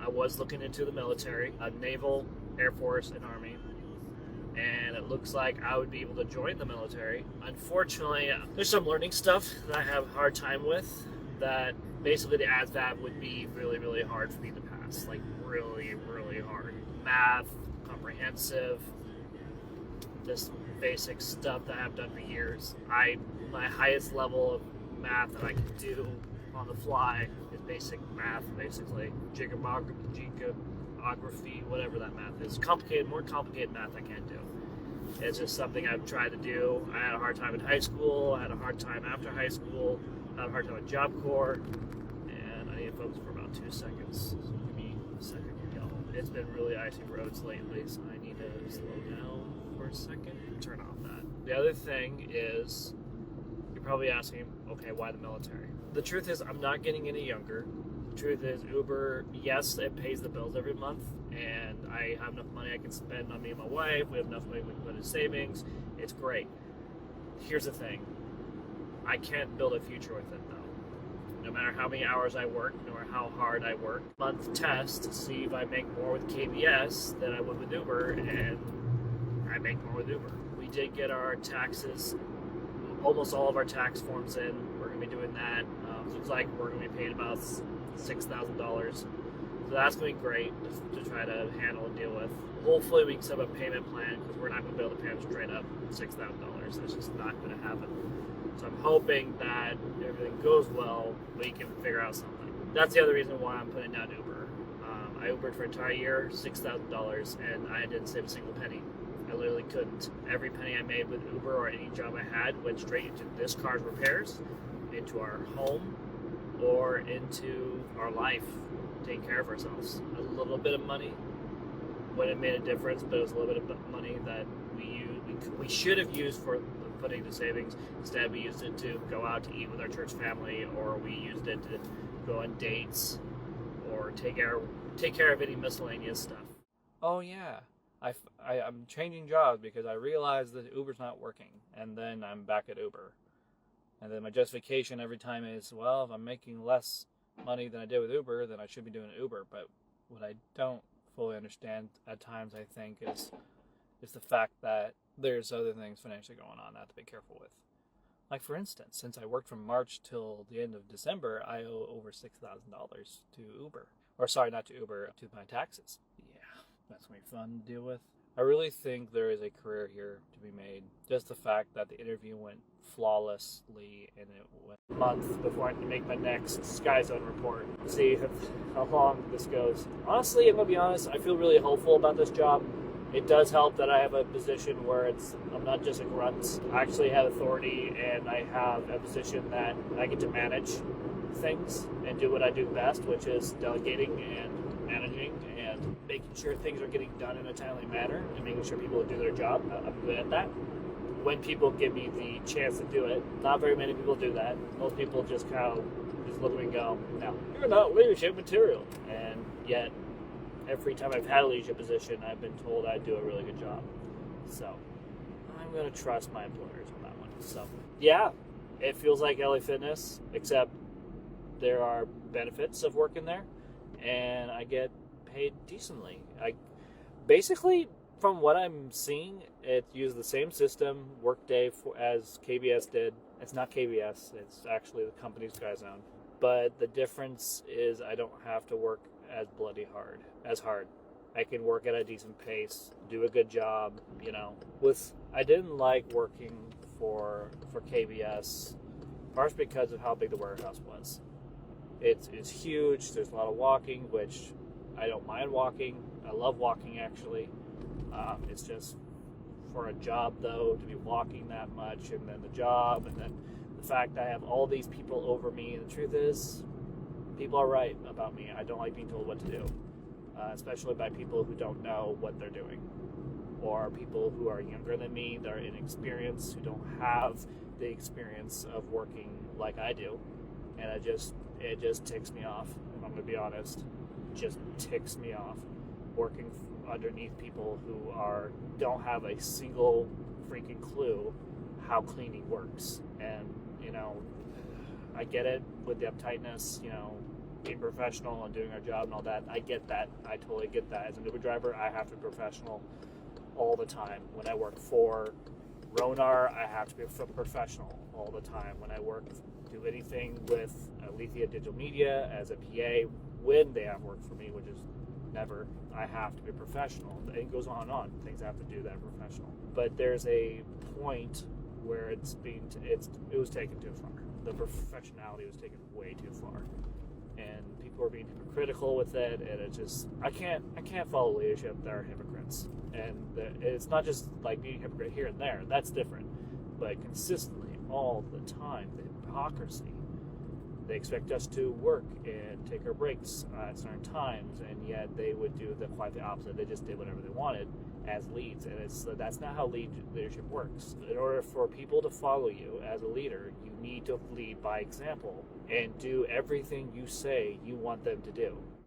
I was looking into the military, Naval, Air Force, and Army, and it looks like I would be able to join the military. Unfortunately, there's some learning stuff that I have a hard time with, that basically the ASVAB would be really, really hard for me to pass. Like, really, really hard. Math, comprehensive, just basic stuff that I've done for years. My highest level of math that I can do on the fly is basic math, basically. Geography, whatever that math is. More complicated math I can't do. It's just something I've tried to do. I had a hard time in high school. I had a hard time after high school. I had a hard time with Job Corps. And I need to focus for about 2 seconds. So give me a second, y'all. It's been really icy roads lately, so I need to slow down for a second. Turn off that. The other thing is, you're probably asking, okay, why the military? The truth is, I'm not getting any younger. The truth is, Uber, yes, it pays the bills every month, and I have enough money I can spend on me and my wife. We have enough money we can put in savings. It's great. Here's the thing. I can't build a future with it, though. No matter how many hours I work, no matter how hard I work. Month test to see if I make more with KBS than I would with Uber, and I make more with Uber. We did get our taxes, almost all of our tax forms in. We're going to be doing that. Looks like we're going to be paying about $6,000. So that's going to be great to try to handle and deal with. Hopefully we can set up a payment plan, because we're not going to be able to pay them straight up $6,000. That's just not going to happen. So I'm hoping that if everything goes well, we can figure out something. That's the other reason why I'm putting down Uber. I Ubered for an entire year, $6,000, and I didn't save a single penny. I literally couldn't. Every penny I made with Uber or any job I had went straight into this car's repairs, into our home, or into our life, taking care of ourselves. A little bit of money when it made a difference, but it was a little bit of money that we should have used for putting to savings. Instead, we used it to go out to eat with our church family, or we used it to go on dates, or take care of any miscellaneous stuff. Oh yeah, I'm changing jobs because I realized that Uber's not working, and then I'm back at Uber. And then my justification every time is, well, if I'm making less money than I did with Uber, then I should be doing Uber. But what I don't fully understand at times, I think, is the fact that there's other things financially going on that I have to be careful with. Like, for instance, since I worked from March till the end of December, I owe over $6,000 to Uber. Or sorry, not to Uber, to my taxes. Yeah, that's going to be fun to deal with. I really think there is a career here to be made. Just the fact that the interview went flawlessly, and it went a month before I can make my next Sky Zone report. See how long this goes. Honestly, I'm going to be honest, I feel really hopeful about this job. It does help that I have a position where I'm not just a grunt. I actually have authority, and I have a position that I get to manage things and do what I do best, which is delegating and managing and making sure things are getting done in a timely manner and making sure people do their job. I'm good at that. When people give me the chance to do it, not very many people do that. Most people just kind of just look at me and go, no, you're not leadership material. And yet, every time I've had a leadership position, I've been told I do a really good job. So, I'm going to trust my employers on that one. So, yeah, it feels like LA Fitness, except there are benefits of working there, and I get paid decently. Basically, from what I'm seeing, it uses the same system, Workday, as KBS did. It's not KBS, it's actually the company's Sky Zone. But the difference is I don't have to work as hard. I can work at a decent pace, do a good job, I didn't like working for KBS, partially because of how big the warehouse was. It's huge, there's a lot of walking, which I don't mind walking. I love walking, actually. It's just for a job, though, to be walking that much, and then the job, and then the fact that I have all these people over me. And the truth is, people are right about me. I don't like being told what to do, especially by people who don't know what they're doing, or people who are younger than me, that are inexperienced, who don't have the experience of working like I do. And it just ticks me off, if I'm going to be honest. It just ticks me off working underneath people who don't have a single freaking clue how cleaning works. And, I get it with the uptightness, being professional and doing our job and all that. I get that. I totally get that. As an Uber driver, I have to be professional all the time. When I work for Ronar, I have to be professional all the time. When I do anything with Alethea Digital Media as a PA, when they have work for me, which is never, I have to be professional. It goes on and on. Things I have to do that are professional. But there's a point where it was taken too far. The professionality was taken way too far, and people are being hypocritical with it. And it just, I can't follow leadership that are hypocrites. And it's not just like being a hypocrite here and there. That's different. But consistently, all the time, the hypocrisy. They expect us to work and take our breaks at certain times, and yet they would do quite the opposite. They just did whatever they wanted as leads, and that's not how leadership works. In order for people to follow you as a leader, you need to lead by example and do everything you say you want them to do.